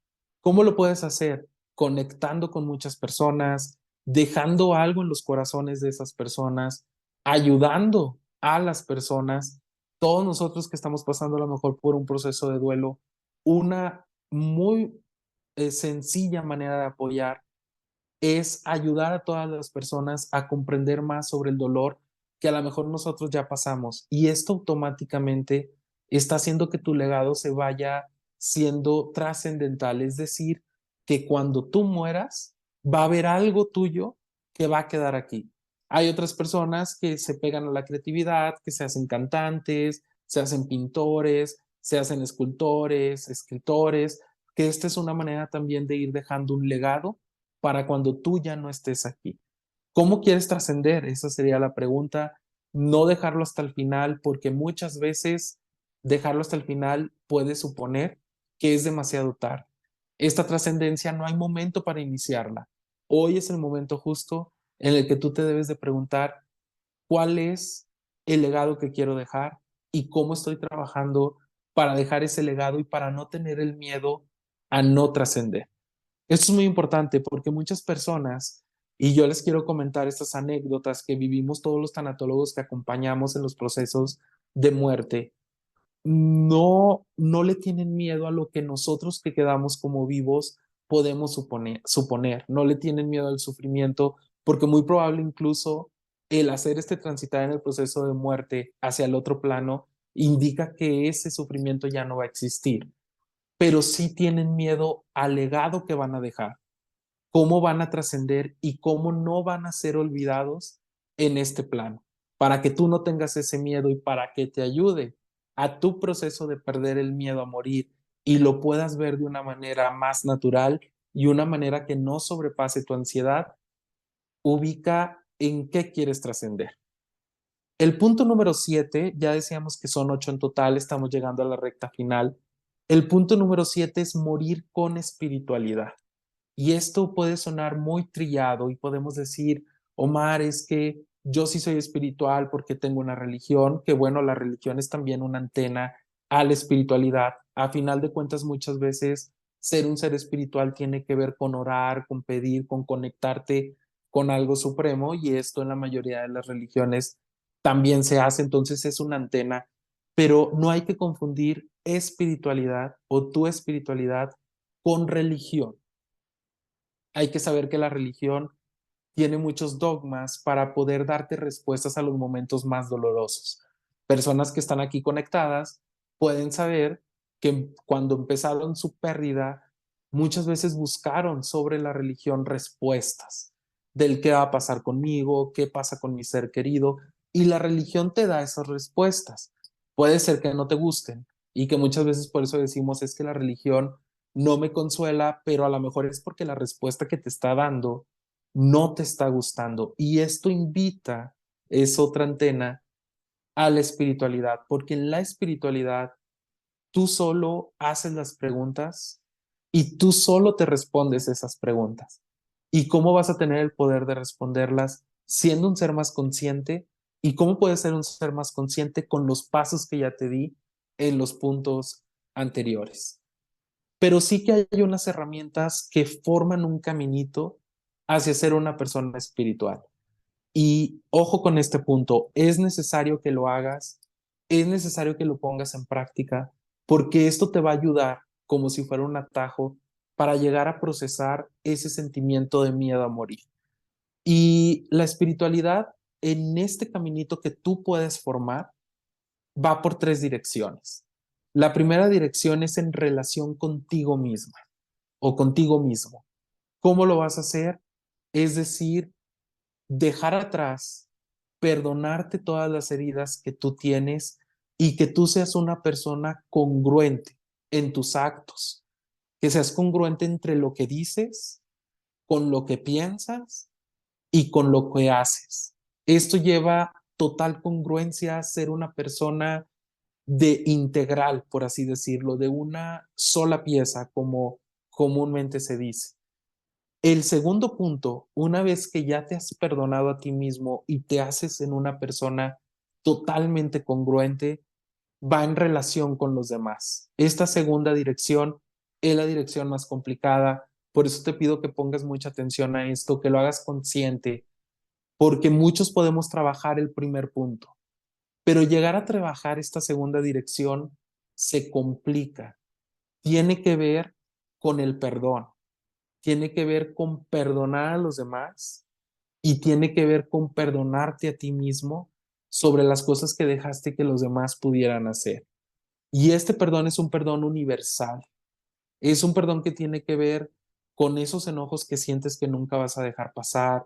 ¿Cómo lo puedes hacer? Conectando con muchas personas, dejando algo en los corazones de esas personas, ayudando a las personas, todos nosotros que estamos pasando a lo mejor por un proceso de duelo, una muy sencilla manera de apoyar es ayudar a todas las personas a comprender más sobre el dolor que a lo mejor nosotros ya pasamos. Y esto automáticamente está haciendo que tu legado se vaya siendo trascendental. Es decir, que cuando tú mueras, va a haber algo tuyo que va a quedar aquí. Hay otras personas que se pegan a la creatividad, que se hacen cantantes, se hacen pintores, se hacen escultores, escritores, que esta es una manera también de ir dejando un legado para cuando tú ya no estés aquí. ¿Cómo quieres trascender? Esa sería la pregunta. No dejarlo hasta el final, porque muchas veces dejarlo hasta el final puede suponer que es demasiado tarde. Esta trascendencia no hay momento para iniciarla. Hoy es el momento justo en el que tú te debes de preguntar cuál es el legado que quiero dejar y cómo estoy trabajando para dejar ese legado y para no tener el miedo a no trascender. Esto es muy importante porque muchas personas, y yo les quiero comentar estas anécdotas que vivimos todos los tanatólogos que acompañamos en los procesos de muerte, no le tienen miedo a lo que nosotros que quedamos como vivos podemos suponer, no le tienen miedo al sufrimiento, porque muy probable incluso el hacer este transitar en el proceso de muerte hacia el otro plano indica que ese sufrimiento ya no va a existir, pero sí tienen miedo al legado que van a dejar, cómo van a trascender y cómo no van a ser olvidados en este plano, para que tú no tengas ese miedo y para que te ayude a tu proceso de perder el miedo a morir y lo puedas ver de una manera más natural y una manera que no sobrepase tu ansiedad, ubica en qué quieres trascender. El punto número 7, ya decíamos que son 8 en total, estamos llegando a la recta final. El punto número 7 es morir con espiritualidad. Y esto puede sonar muy trillado y podemos decir, Omar, es que yo sí soy espiritual porque tengo una religión, que bueno, la religión es también una antena a la espiritualidad. A final de cuentas, muchas veces ser un ser espiritual tiene que ver con orar, con pedir, con conectarte con algo supremo y esto en la mayoría de las religiones también se hace, entonces es una antena, pero no hay que confundir espiritualidad o tu espiritualidad con religión. Hay que saber que la religión tiene muchos dogmas para poder darte respuestas a los momentos más dolorosos. Personas que están aquí conectadas pueden saber que cuando empezaron su pérdida, muchas veces buscaron sobre la religión respuestas del qué va a pasar conmigo, qué pasa con mi ser querido, y la religión te da esas respuestas. Puede ser que no te gusten y que muchas veces por eso decimos es que la religión no me consuela, pero a lo mejor es porque la respuesta que te está dando no te está gustando. Y esto invita, es otra antena, a la espiritualidad, porque en la espiritualidad tú solo haces las preguntas y tú solo te respondes esas preguntas. ¿Y cómo vas a tener el poder de responderlas siendo un ser más consciente? ¿Y cómo puedes ser un ser más consciente con los pasos que ya te di en los puntos anteriores? Pero sí que hay unas herramientas que forman un caminito hacia ser una persona espiritual. Y ojo con este punto, es necesario que lo hagas, es necesario que lo pongas en práctica, porque esto te va a ayudar como si fuera un atajo para llegar a procesar ese sentimiento de miedo a morir. Y la espiritualidad en este caminito que tú puedes formar va por tres direcciones. La primera dirección es en relación contigo misma o contigo mismo. ¿Cómo lo vas a hacer? Es decir, dejar atrás, perdonarte todas las heridas que tú tienes y que tú seas una persona congruente en tus actos, que seas congruente entre lo que dices, con lo que piensas y con lo que haces. Esto lleva total congruencia a ser una persona de integral, por así decirlo, de una sola pieza, como comúnmente se dice. El segundo punto, una vez que ya te has perdonado a ti mismo y te haces en una persona totalmente congruente, va en relación con los demás. Esta segunda dirección es la dirección más complicada, por eso te pido que pongas mucha atención a esto, que lo hagas consciente, porque muchos podemos trabajar el primer punto, Pero llegar a trabajar esta segunda dirección se complica. Tiene que ver con el perdón, tiene que ver con perdonar a los demás y tiene que ver con perdonarte a ti mismo sobre las cosas que dejaste que los demás pudieran hacer. Y este perdón es un perdón universal. Es un perdón que tiene que ver con esos enojos que sientes que nunca vas a dejar pasar,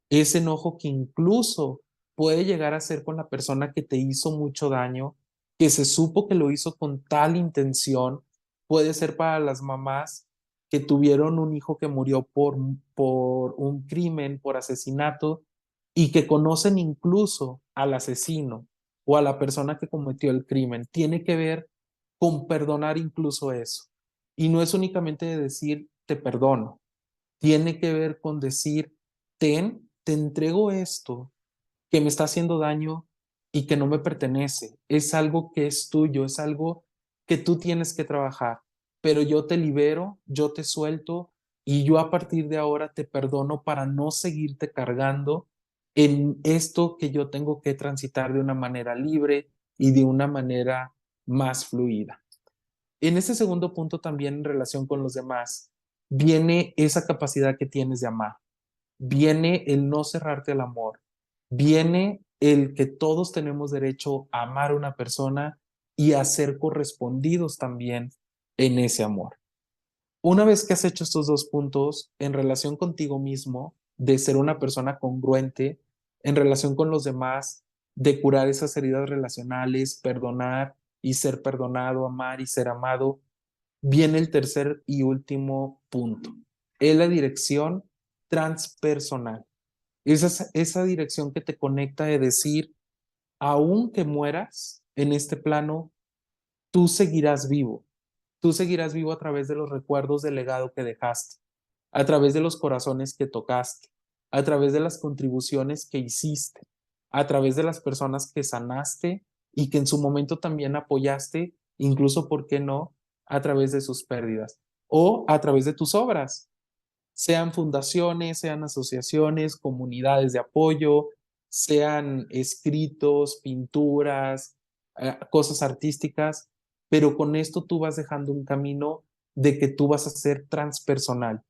ese enojo que incluso puede llegar a ser con la persona que te hizo mucho daño, que se supo que lo hizo con tal intención, puede ser para las mamás que tuvieron un hijo que murió por un crimen, por asesinato, y que conocen incluso al asesino o a la persona que cometió el crimen. Tiene que ver con perdonar incluso eso. Y no es únicamente de decir te perdono, tiene que ver con decir te entrego esto que me está haciendo daño y que no me pertenece. Es algo que es tuyo, es algo que tú tienes que trabajar, pero yo te libero, yo te suelto y yo a partir de ahora te perdono para no seguirte cargando en esto que yo tengo que transitar de una manera libre y de una manera más fluida. En ese segundo punto también en relación con los demás, viene esa capacidad que tienes de amar, viene el no cerrarte al amor, viene el que todos tenemos derecho a amar a una persona y a ser correspondidos también en ese amor. Una vez que has hecho estos dos puntos en relación contigo mismo, de ser una persona congruente, en relación con los demás, de curar esas heridas relacionales, perdonar y ser perdonado, amar y ser amado, viene el tercer y último punto. Es la dirección transpersonal. Esa dirección que te conecta de decir, aunque mueras en este plano, tú seguirás vivo. Tú seguirás vivo a través de los recuerdos del legado que dejaste, a través de los corazones que tocaste, a través de las contribuciones que hiciste, a través de las personas que sanaste y que en su momento también apoyaste, incluso, ¿por qué no?, a través de sus pérdidas o a través de tus obras, sean fundaciones, sean asociaciones, comunidades de apoyo, sean escritos, pinturas, cosas artísticas, pero con esto tú vas dejando un camino de que tú vas a ser transpersonal,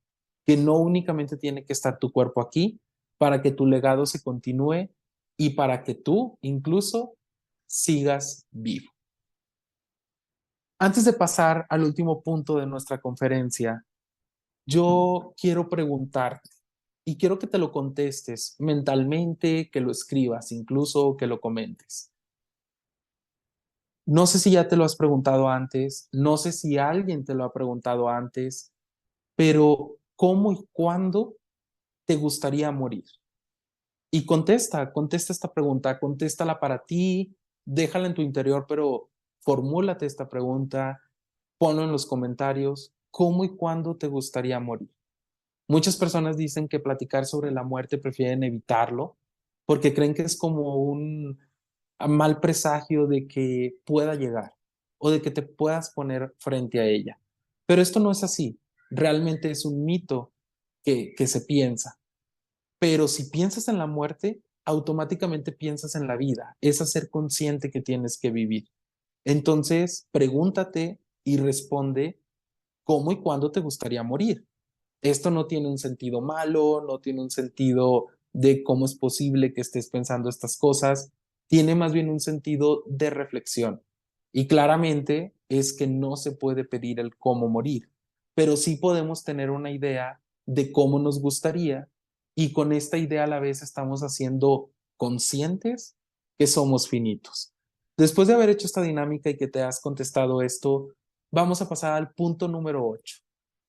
que no únicamente tiene que estar tu cuerpo aquí para que tu legado se continúe y para que tú incluso sigas vivo. Antes de pasar al último punto de nuestra conferencia, yo quiero preguntarte y quiero que te lo contestes mentalmente, que lo escribas, incluso que lo comentes. No sé si ya te lo has preguntado antes, no sé si alguien te lo ha preguntado antes, pero ¿cómo y cuándo te gustaría morir? Y contesta esta pregunta, contéstala para ti, déjala en tu interior, pero formúlate esta pregunta, ponlo en los comentarios, ¿cómo y cuándo te gustaría morir? Muchas personas dicen que platicar sobre la muerte prefieren evitarlo porque creen que es como un mal presagio de que pueda llegar o de que te puedas poner frente a ella. Pero esto no es así. Realmente es un mito que se piensa. Pero si piensas en la muerte, automáticamente piensas en la vida. Es hacer consciente que tienes que vivir. Entonces, pregúntate y responde cómo y cuándo te gustaría morir. Esto no tiene un sentido malo, no tiene un sentido de cómo es posible que estés pensando estas cosas, tiene más bien un sentido de reflexión. Y claramente es que no se puede pedir el cómo morir, pero sí podemos tener una idea de cómo nos gustaría y con esta idea a la vez estamos haciendo conscientes que somos finitos. Después de haber hecho esta dinámica y que te has contestado esto, vamos a pasar al punto número 8.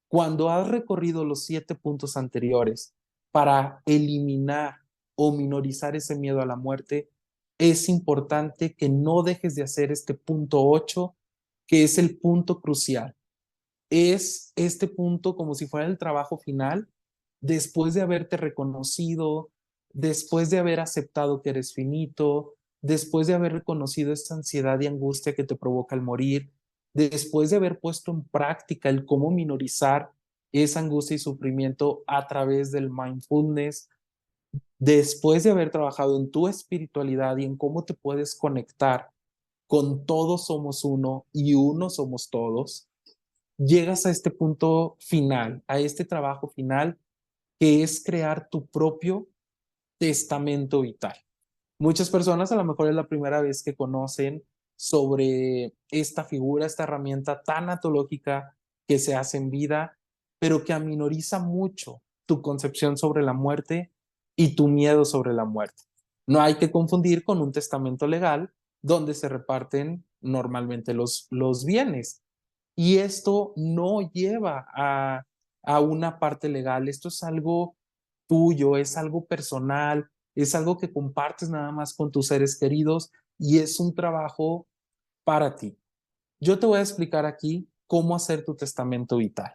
Cuando has recorrido los 7 puntos anteriores para eliminar o minorizar ese miedo a la muerte, es importante que no dejes de hacer este punto 8, que es el punto crucial. Es este punto como si fuera el trabajo final, después de haberte reconocido, después de haber aceptado que eres finito, después de haber reconocido esta ansiedad y angustia que te provoca el morir, después de haber puesto en práctica el cómo minorizar esa angustia y sufrimiento a través del mindfulness, después de haber trabajado en tu espiritualidad y en cómo te puedes conectar con todos somos uno y uno somos todos, llegas a este punto final, a este trabajo final, que es crear tu propio testamento vital. Muchas personas a lo mejor es la primera vez que conocen sobre esta figura, esta herramienta tan antológica que se hace en vida, pero que aminoriza mucho tu concepción sobre la muerte y tu miedo sobre la muerte. No hay que confundir con un testamento legal donde se reparten normalmente los bienes. Y esto no lleva a una parte legal, esto es algo tuyo, es algo personal, es algo que compartes nada más con tus seres queridos y es un trabajo para ti. Yo te voy a explicar aquí cómo hacer tu testamento vital.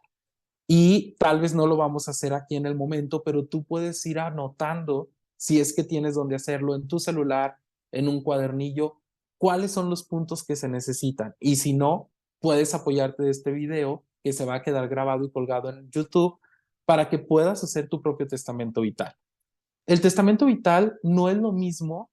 Y tal vez no lo vamos a hacer aquí en el momento, pero tú puedes ir anotando, si es que tienes donde hacerlo, en tu celular, en un cuadernillo, cuáles son los puntos que se necesitan. Y si no, puedes apoyarte de este video que se va a quedar grabado y colgado en YouTube para que puedas hacer tu propio testamento vital. El testamento vital no es lo mismo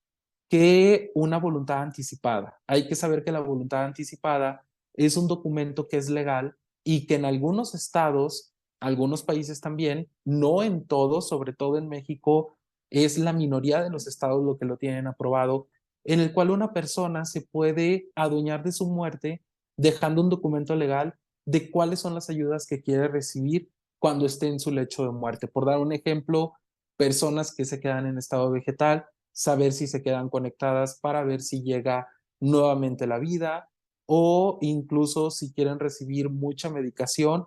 que una voluntad anticipada. Hay que saber que la voluntad anticipada es un documento que es legal y que en algunos estados, algunos países también, no en todos, sobre todo en México, es la minoría de los estados lo que lo tienen aprobado, en el cual una persona se puede adueñar de su muerte dejando un documento legal de cuáles son las ayudas que quiere recibir cuando esté en su lecho de muerte. Por dar un ejemplo, personas que se quedan en estado vegetal, saber si se quedan conectadas para ver si llega nuevamente la vida o incluso si quieren recibir mucha medicación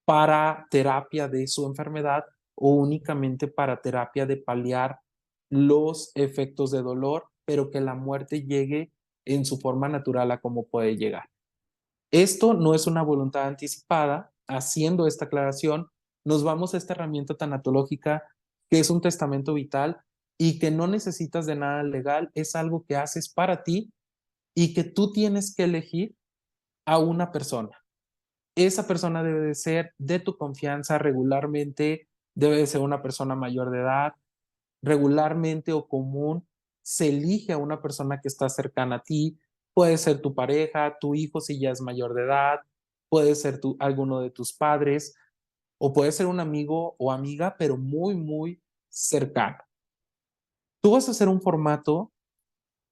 para terapia de su enfermedad o únicamente para terapia de paliar los efectos de dolor, pero que la muerte llegue en su forma natural a como puede llegar. Esto no es una voluntad anticipada. Haciendo esta aclaración, nos vamos a esta herramienta tanatológica que es un testamento vital y que no necesitas de nada legal, es algo que haces para ti y que tú tienes que elegir a una persona. Esa persona debe de ser de tu confianza regularmente, debe de ser una persona mayor de edad, regularmente o común se elige a una persona que está cercana a ti. Puede ser tu pareja, tu hijo si ya es mayor de edad, puede ser alguno de tus padres o puede ser un amigo o amiga, pero muy, muy cercano. Tú vas a hacer un formato,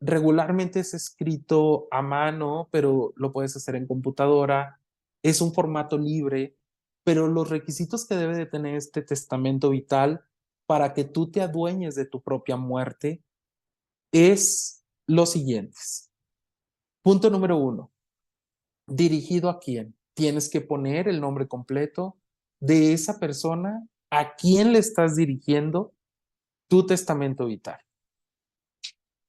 regularmente es escrito a mano, pero lo puedes hacer en computadora. Es un formato libre, pero los requisitos que debe de tener este testamento vital para que tú te adueñes de tu propia muerte es los siguientes. Punto número 1. ¿Dirigido a quién? Tienes que poner el nombre completo de esa persona a quién le estás dirigiendo tu testamento vital.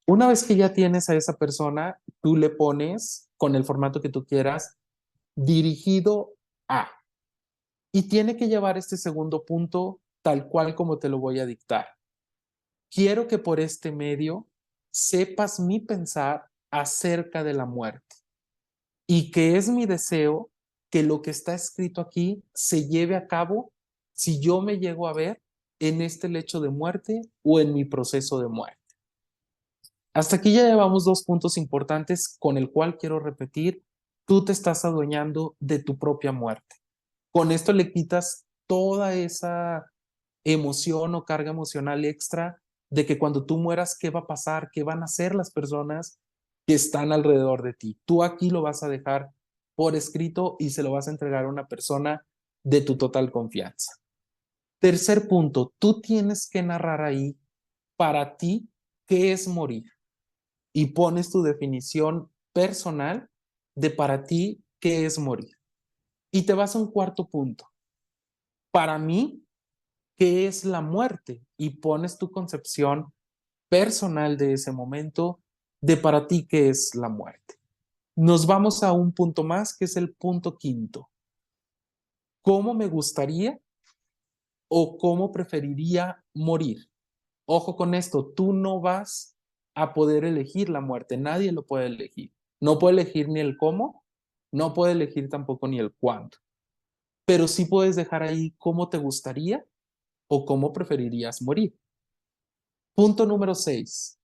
Una vez que ya tienes a esa persona, tú le pones con el formato que tú quieras, dirigido a. Y tiene que llevar este segundo punto tal cual como te lo voy a dictar. Quiero que por este medio sepas mi pensar acerca de la muerte y que es mi deseo que lo que está escrito aquí se lleve a cabo si yo me llego a ver en este lecho de muerte o en mi proceso de muerte. Hasta aquí ya llevamos dos puntos importantes con el cual quiero repetir, tú te estás adueñando de tu propia muerte. Con esto le quitas toda esa emoción o carga emocional extra de que cuando tú mueras, ¿qué va a pasar? ¿Qué van a hacer las personas que están alrededor de ti? Tú aquí lo vas a dejar por escrito y se lo vas a entregar a una persona de tu total confianza. Tercer punto, tú tienes que narrar ahí para ti qué es morir y pones tu definición personal de para ti qué es morir. Y te vas a un cuarto punto. Para mí, ¿qué es la muerte? Y pones tu concepción personal de ese momento de para ti qué es la muerte. Nos vamos a un punto más, que es el punto quinto. ¿Cómo me gustaría o cómo preferiría morir? Ojo con esto, tú no vas a poder elegir la muerte, nadie lo puede elegir. No puede elegir ni el cómo, no puede elegir tampoco ni el cuándo, pero sí puedes dejar ahí cómo te gustaría o cómo preferirías morir. Punto número 6.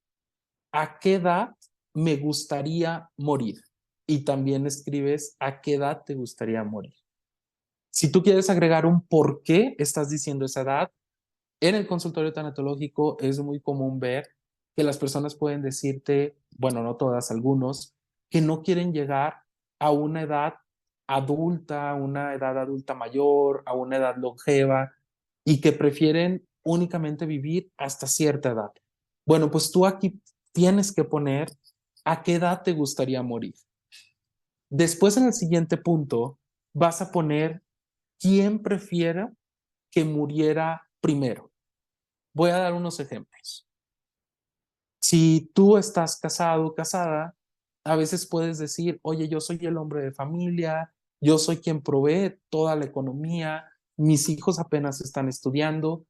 ¿A qué edad me gustaría morir? Y también escribes a qué edad te gustaría morir. Si tú quieres agregar un por qué estás diciendo esa edad, en el consultorio tanatológico es muy común ver que las personas pueden decirte, bueno, no todas, algunos, que no quieren llegar a una edad adulta, una edad adulta mayor, a una edad longeva y que prefieren únicamente vivir hasta cierta edad. Bueno, pues tú aquí tienes que poner a qué edad te gustaría morir. Después, en el siguiente punto, vas a poner quién prefiere que muriera primero. Voy a dar unos ejemplos. Si tú estás casado o casada, a veces puedes decir, oye, yo soy el hombre de familia, yo soy quien provee toda la economía, mis hijos apenas están estudiando,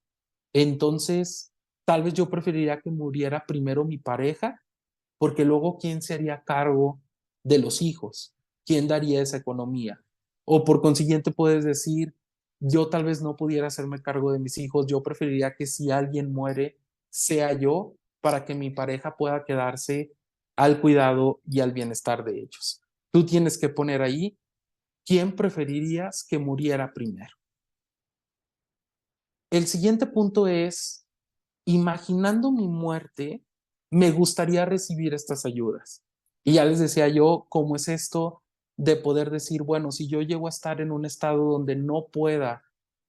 entonces tal vez yo preferiría que muriera primero mi pareja, porque luego ¿quién se haría cargo de los hijos? ¿Quién daría esa economía? O por consiguiente puedes decir, yo tal vez no pudiera hacerme cargo de mis hijos, yo preferiría que si alguien muere, sea yo, para que mi pareja pueda quedarse al cuidado y al bienestar de ellos. Tú tienes que poner ahí, ¿quién preferirías que muriera primero? El siguiente punto es, imaginando mi muerte, me gustaría recibir estas ayudas. Y ya les decía yo, ¿cómo es esto de poder decir, bueno, si yo llego a estar en un estado donde no pueda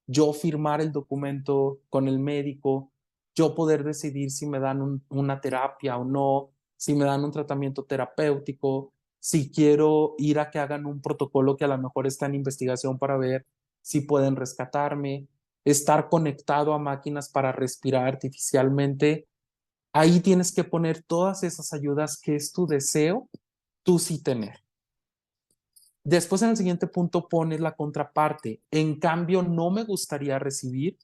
yo firmar el documento con el médico, yo poder decidir si me dan una terapia o no, si me dan un tratamiento terapéutico, si quiero ir a que hagan un protocolo que a lo mejor está en investigación para ver si pueden rescatarme, estar conectado a máquinas para respirar artificialmente, ahí tienes que poner todas esas ayudas que es tu deseo, tú sí tener. Después en el siguiente punto pones la contraparte. En cambio, no me gustaría recibir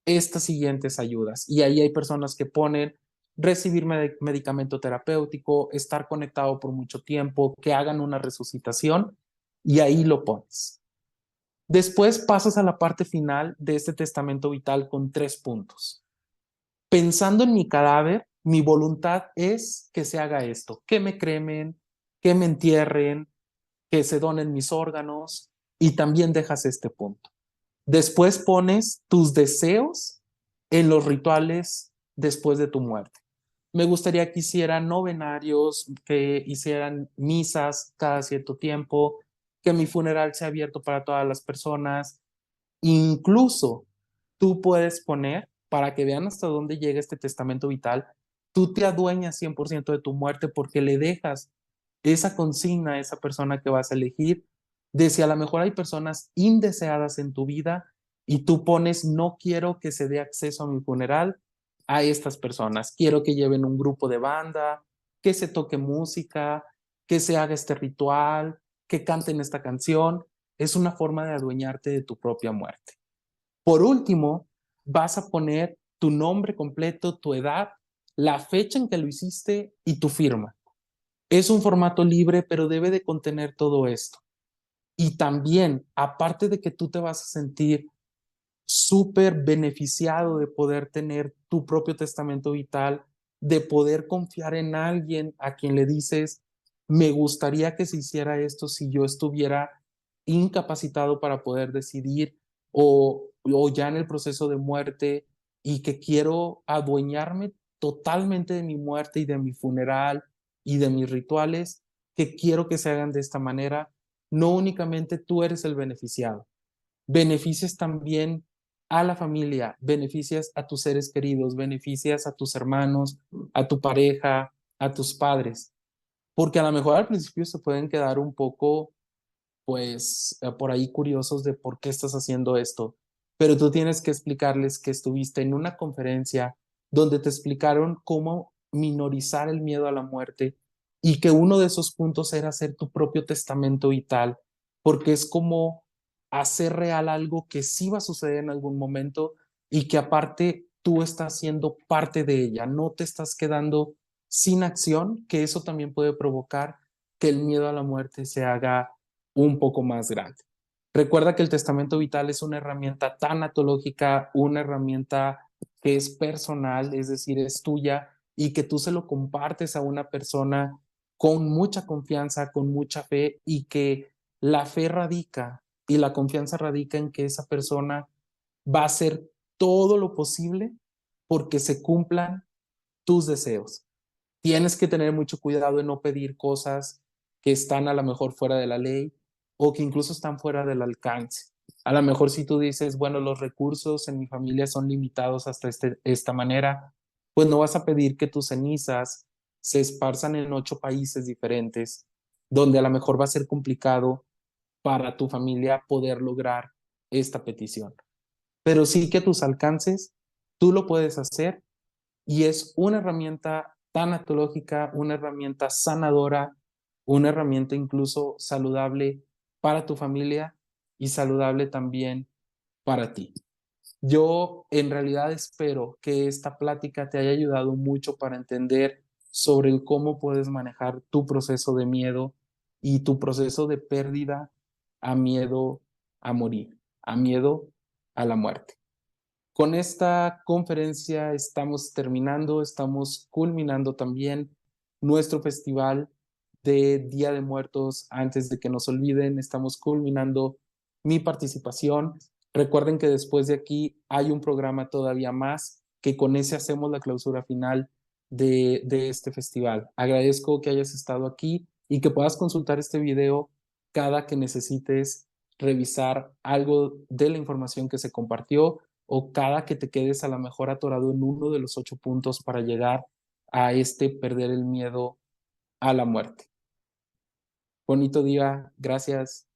estas siguientes ayudas. Y ahí hay personas que ponen recibir medicamento terapéutico, estar conectado por mucho tiempo, que hagan una resucitación y ahí lo pones. Después pasas a la parte final de este testamento vital con 3 puntos. Pensando en mi cadáver, mi voluntad es que se haga esto, que me cremen, que me entierren, que se donen mis órganos y también dejas este punto. Después pones tus deseos en los rituales después de tu muerte. Me gustaría que hicieran novenarios, que hicieran misas cada cierto tiempo, que mi funeral sea abierto para todas las personas. Incluso tú puedes poner, para que vean hasta dónde llega este testamento vital, tú te adueñas 100% de tu muerte porque le dejas esa consigna a esa persona que vas a elegir, de si a lo mejor hay personas indeseadas en tu vida y tú pones, no quiero que se dé acceso a mi funeral a estas personas, quiero que lleven un grupo de banda, que se toque música, que se haga este ritual, que canten esta canción. Es una forma de adueñarte de tu propia muerte. Por último, vas a poner tu nombre completo, tu edad, la fecha en que lo hiciste y tu firma. Es un formato libre, pero debe de contener todo esto. Y también, aparte de que tú te vas a sentir súper beneficiado de poder tener tu propio testamento vital, de poder confiar en alguien a quien le dices, me gustaría que se hiciera esto si yo estuviera incapacitado para poder decidir o ya en el proceso de muerte y que quiero adueñarme totalmente de mi muerte y de mi funeral y de mis rituales, que quiero que se hagan de esta manera. No únicamente tú eres el beneficiado, beneficias también a la familia, beneficias a tus seres queridos, beneficias a tus hermanos, a tu pareja, a tus padres, porque a lo mejor al principio se pueden quedar un poco, pues, por ahí curiosos de por qué estás haciendo esto, pero tú tienes que explicarles que estuviste en una conferencia donde te explicaron cómo minorizar el miedo a la muerte y que uno de esos puntos era hacer tu propio testamento vital, porque es como hacer real algo que sí va a suceder en algún momento y que aparte tú estás siendo parte de ella, no te estás quedando sin acción, que eso también puede provocar que el miedo a la muerte se haga un poco más grande. Recuerda que el testamento vital es una herramienta tanatológica, una herramienta que es personal, es decir, es tuya y que tú se lo compartes a una persona con mucha confianza, con mucha fe y que la fe radica y la confianza radica en que esa persona va a hacer todo lo posible porque se cumplan tus deseos. Tienes que tener mucho cuidado en no pedir cosas que están a lo mejor fuera de la ley o que incluso están fuera del alcance. A lo mejor si tú dices, bueno, los recursos en mi familia son limitados hasta esta manera, pues no vas a pedir que tus cenizas se esparzan en 8 países diferentes, donde a lo mejor va a ser complicado para tu familia poder lograr esta petición. Pero sí que a tus alcances, tú lo puedes hacer y es una herramienta tanatológica, una herramienta sanadora, una herramienta incluso saludable para tu familia y saludable también para ti. Yo en realidad espero que esta plática te haya ayudado mucho para entender sobre el cómo puedes manejar tu proceso de miedo y tu proceso de pérdida a miedo a morir, a miedo a la muerte. Con esta conferencia estamos terminando, estamos culminando también nuestro festival de Día de Muertos. Antes de que nos olviden, estamos culminando mi participación. Recuerden que después de aquí hay un programa todavía más, que con ese hacemos la clausura final de este festival. Agradezco que hayas estado aquí y que puedas consultar este video cada que necesites revisar algo de la información que se compartió o cada que te quedes a lo mejor atorado en uno de los 8 puntos para llegar a perder el miedo a la muerte. Bonito día, gracias.